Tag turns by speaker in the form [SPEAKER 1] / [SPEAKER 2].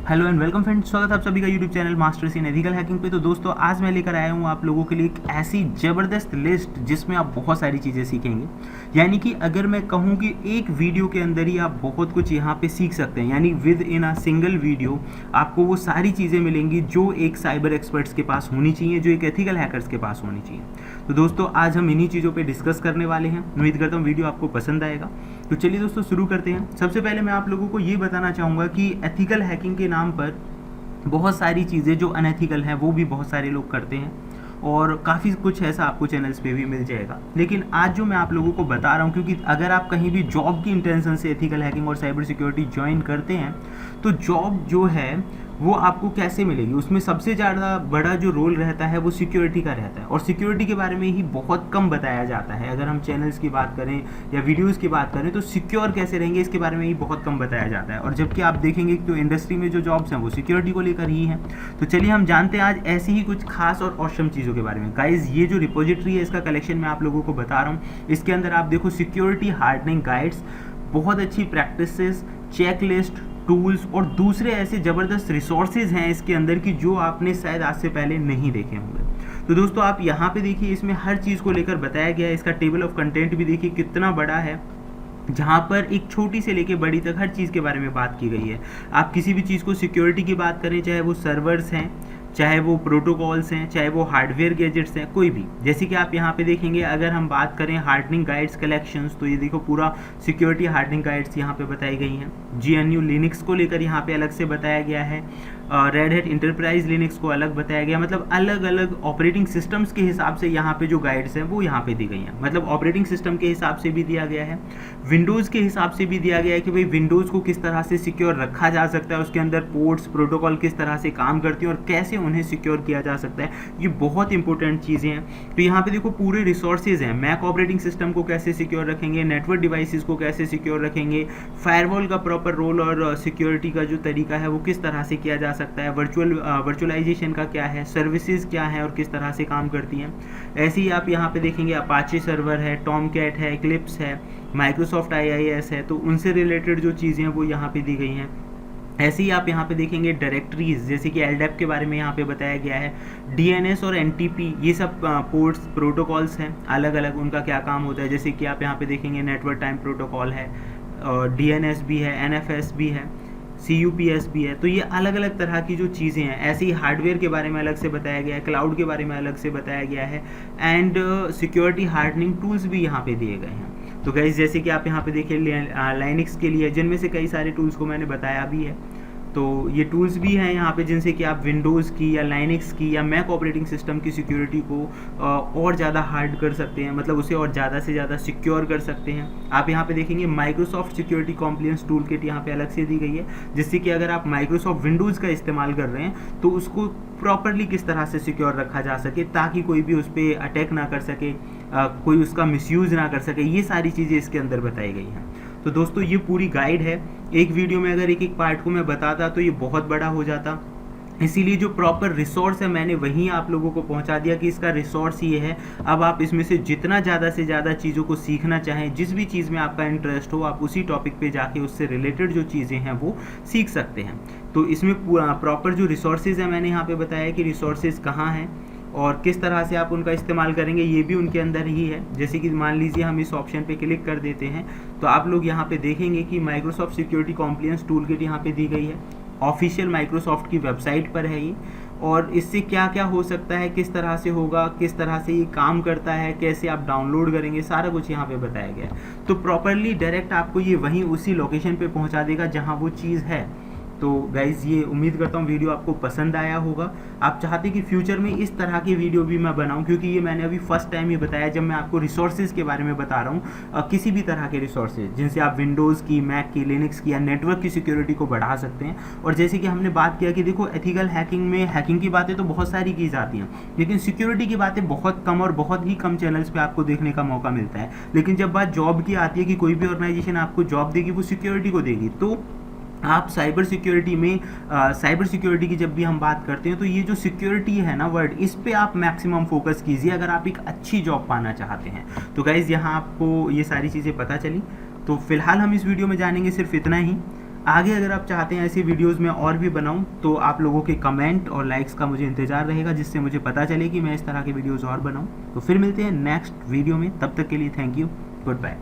[SPEAKER 1] Hello and welcome friends, स्वागत है आप सभी का YouTube channel masters in ethical hacking पे। तो दोस्तों आज मैं लेकर आया हूँ आप लोगों के लिए एक ऐसी ज़बरदस्त लिस्ट जिसमें आप बहुत सारी चीज़ें सीखेंगे। यानी कि अगर मैं कहूँ कि एक वीडियो के अंदर ही आप बहुत कुछ यहाँ पे सीख सकते हैं, यानी with in a single video आपको वो सारी चीज़ें मिलेंगी जो एक साइबर एक्सपर्ट्स के पास होनी चाहिए, जो एक एथिकल हैकर्स के पास होनी चाहिए। तो दोस्तों आज हम इन्हीं चीज़ों पर डिस्कस करने वाले हैं। उम्मीद करता हूँ वीडियो आपको पसंद आएगा। तो चलिए दोस्तों शुरू करते हैं। सबसे पहले मैं आप लोगों को ये बताना चाहूँगा कि एथिकल हैकिंग के नाम पर बहुत सारी चीज़ें जो अनएथिकल हैं वो भी बहुत सारे लोग करते हैं और काफ़ी कुछ ऐसा आपको चैनल्स पे भी मिल जाएगा। लेकिन आज जो मैं आप लोगों को बता रहा हूँ, क्योंकि अगर आप कहीं भी जॉब की इंटेंशन से एथिकल हैकिंग और साइबर सिक्योरिटी ज्वाइन करते हैं तो जॉब जो है वो आपको कैसे मिलेगी, उसमें सबसे ज़्यादा बड़ा जो रोल रहता है वो सिक्योरिटी का रहता है और सिक्योरिटी के बारे में ही बहुत कम बताया जाता है। अगर हम चैनल्स की बात करें या वीडियोस की बात करें तो सिक्योर कैसे रहेंगे इसके बारे में ही बहुत कम बताया जाता है। और जबकि आप देखेंगे कि तो इंडस्ट्री में जो जॉब्स हैं वो सिक्योरिटी को लेकर ही हैं। तो चलिए हम जानते हैं आज ऐसी ही कुछ खास और ऑसम चीज़ों के बारे में। गाइज ये जो रिपोजिटरी है इसका कलेक्शन मैं आप लोगों को बता रहा हूँ। इसके अंदर आप देखो सिक्योरिटी हार्डनिंग गाइड्स, बहुत अच्छी प्रैक्टिसेस, चेकलिस्ट, टूल्स और दूसरे ऐसे ज़बरदस्त रिसोर्सेज हैं इसके अंदर की जो आपने शायद आज से पहले नहीं देखे होंगे। तो दोस्तों आप यहाँ पे देखिए इसमें हर चीज़ को लेकर बताया गया है। इसका टेबल ऑफ कंटेंट भी देखिए कितना बड़ा है, जहाँ पर एक छोटी से लेके बड़ी तक हर चीज़ के बारे में बात की गई है। आप किसी भी चीज़ को सिक्योरिटी की बात करें, चाहे वो सर्वर्स हैं, चाहे वो प्रोटोकॉल्स हैं, चाहे वो हार्डवेयर गैजेट्स हैं, कोई भी। जैसे कि आप यहाँ पे देखेंगे अगर हम बात करें हार्डनिंग गाइड्स कलेक्शंस, तो ये देखो पूरा सिक्योरिटी हार्डनिंग गाइड्स यहाँ पे बताई गई हैं। GNU लिनक्स को लेकर यहाँ पे अलग से बताया गया है। रेड हैट इंटरप्राइज लिनक्स को अलग बताया गया। मतलब अलग अलग ऑपरेटिंग सिस्टम्स के हिसाब से यहाँ पे जो गाइड्स हैं वो यहाँ पे दी गई हैं। मतलब ऑपरेटिंग सिस्टम के हिसाब से भी दिया गया है, विंडोज़ के हिसाब से भी दिया गया है कि भाई विंडोज़ को किस तरह से सिक्योर रखा जा सकता है, उसके अंदर पोर्ट्स प्रोटोकॉल किस तरह से काम करती हैं और कैसे उन्हें सिक्योर किया जा सकता है। ये बहुत इंपॉर्टेंट चीज़ें हैं। तो यहाँ पे देखो पूरे रिसोर्सेज हैं। मैक ऑपरेटिंग सिस्टम को कैसे सिक्योर रखेंगे, नेटवर्क डिवाइसेस को कैसे सिक्योर रखेंगे, फायरवॉल का प्रॉपर रोल और सिक्योरिटी का जो तरीका है वो किस तरह से किया जा सकता है, वर्चुअलाइजेशन का क्या है, सर्विसेज क्या है और किस तरह से काम करती हैं। ऐसे ही आप यहाँ पे देखेंगे अपाचे सर्वर है, टॉमकैट है, इक्लिप्स है, माइक्रोसॉफ्ट IIS है, तो उनसे रिलेटेड जो चीज़ें हैं वो यहाँ पे दी गई हैं। ऐसे ही आप यहाँ पे देखेंगे डायरेक्टरीज, जैसे कि LDAP के बारे में यहाँ पे बताया गया है। DNS और NTP ये सब पोर्ट्स प्रोटोकॉल्स हैं, अलग अलग उनका क्या काम होता है। जैसे कि आप यहाँ पे देखेंगे नेटवर्क टाइम प्रोटोकॉल है और DNS भी है, NFS भी है, CUPS भी है। तो ये अलग अलग तरह की जो चीज़ें हैं। ऐसे ही हार्डवेयर के बारे में अलग से बताया गया है, क्लाउड के बारे में अलग से बताया गया है एंड सिक्योरिटी हार्डनिंग टूल्स भी यहाँ पे दिए गए हैं। तो गाइस जैसे कि आप यहाँ पे देखिए लाइनक्स के लिए, जिनमें से कई सारे टूल्स को मैंने बताया भी है। तो ये टूल्स भी हैं यहाँ पे जिनसे कि आप विंडोज़ की या लाइनक्स की या मैक ऑपरेटिंग सिस्टम की सिक्योरिटी को और ज़्यादा हार्ड कर सकते हैं, मतलब उसे और ज़्यादा से ज़्यादा सिक्योर कर सकते हैं। आप यहाँ पे देखेंगे Microsoft security compliance tool kit यहाँ पे अलग से दी गई है, जिससे कि अगर आप माइक्रोसॉफ्ट विंडोज़ का इस्तेमाल कर रहे हैं तो उसको प्रॉपरली किस तरह से सिक्योर रखा जा सके ताकि कोई भी उस पर अटैक ना कर सके, कोई उसका मिसयूज़ ना कर सके। ये सारी चीज़ें इसके अंदर बताई गई हैं। तो दोस्तों ये पूरी गाइड है। एक वीडियो में अगर एक एक पार्ट को मैं बताता तो ये बहुत बड़ा हो जाता, इसीलिए जो प्रॉपर रिसोर्स है मैंने वहीं आप लोगों को पहुंचा दिया कि इसका रिसोर्स ये है। अब आप इसमें से जितना ज़्यादा से ज़्यादा चीज़ों को सीखना चाहें, जिस भी चीज़ में आपका इंटरेस्ट हो, आप उसी टॉपिक पे जाके उससे रिलेटेड जो चीज़ें हैं वो सीख सकते हैं। तो इसमें प्रॉपर जो रिसोर्सेज है मैंने यहाँ पे बताया कि रिसोर्सेज कहाँ हैं और किस तरह से आप उनका इस्तेमाल करेंगे, ये भी उनके अंदर ही है। जैसे कि मान लीजिए हम इस ऑप्शन पे क्लिक कर देते हैं तो आप लोग यहाँ पे देखेंगे कि Microsoft security compliance tool kit यहाँ पे दी गई है। ऑफिशियल माइक्रोसॉफ्ट की वेबसाइट पर है ये, और इससे क्या क्या हो सकता है, किस तरह से होगा, किस तरह से ये काम करता है, कैसे आप डाउनलोड करेंगे, सारा कुछ यहाँ पे बताया गया है। तो प्रॉपरली डायरेक्ट आपको ये वहीं उसी लोकेशन पे पहुँचा देगा जहाँ वो चीज़ है। तो गाइज़ ये उम्मीद करता हूँ वीडियो आपको पसंद आया होगा। आप चाहते कि फ्यूचर में इस तरह की वीडियो भी मैं बनाऊँ, क्योंकि ये मैंने अभी फर्स्ट टाइम ही बताया जब मैं आपको रिसोर्सेज के बारे में बता रहा हूँ। किसी भी तरह के रिसोर्सेज जिनसे आप विंडोज़ की, मैक की, लिनक्स की या नेटवर्क की सिक्योरिटी को बढ़ा सकते हैं। और जैसे कि हमने बात किया कि देखो एथिकल हैकिंग में हैकिंग की बातें तो बहुत सारी की जाती हैं, लेकिन सिक्योरिटी की बातें बहुत कम और बहुत ही कम चैनल्स पर आपको देखने का मौका मिलता है। लेकिन जब बात जॉब की आती है कि कोई भी ऑर्गेनाइजेशन आपको जॉब देगी वो सिक्योरिटी को देगी, तो आप साइबर सिक्योरिटी में साइबर सिक्योरिटी की जब भी हम बात करते हैं तो ये जो सिक्योरिटी है ना वर्ड, इस पे आप मैक्सिमम फोकस कीजिए अगर आप एक अच्छी जॉब पाना चाहते हैं। तो गाइज़ यहाँ आपको ये सारी चीज़ें पता चली। तो फिलहाल हम इस वीडियो में जानेंगे सिर्फ इतना ही। आगे अगर आप चाहते हैं ऐसी वीडियोस मैं और भी बनाऊं तो आप लोगों के कमेंट और लाइक्स का मुझे इंतजार रहेगा, जिससे मुझे पता चले कि मैं इस तरह के वीडियोस और बनाऊं। तो फिर मिलते हैं नेक्स्ट वीडियो में, तब तक के लिए थैंक यू, गुड बाय।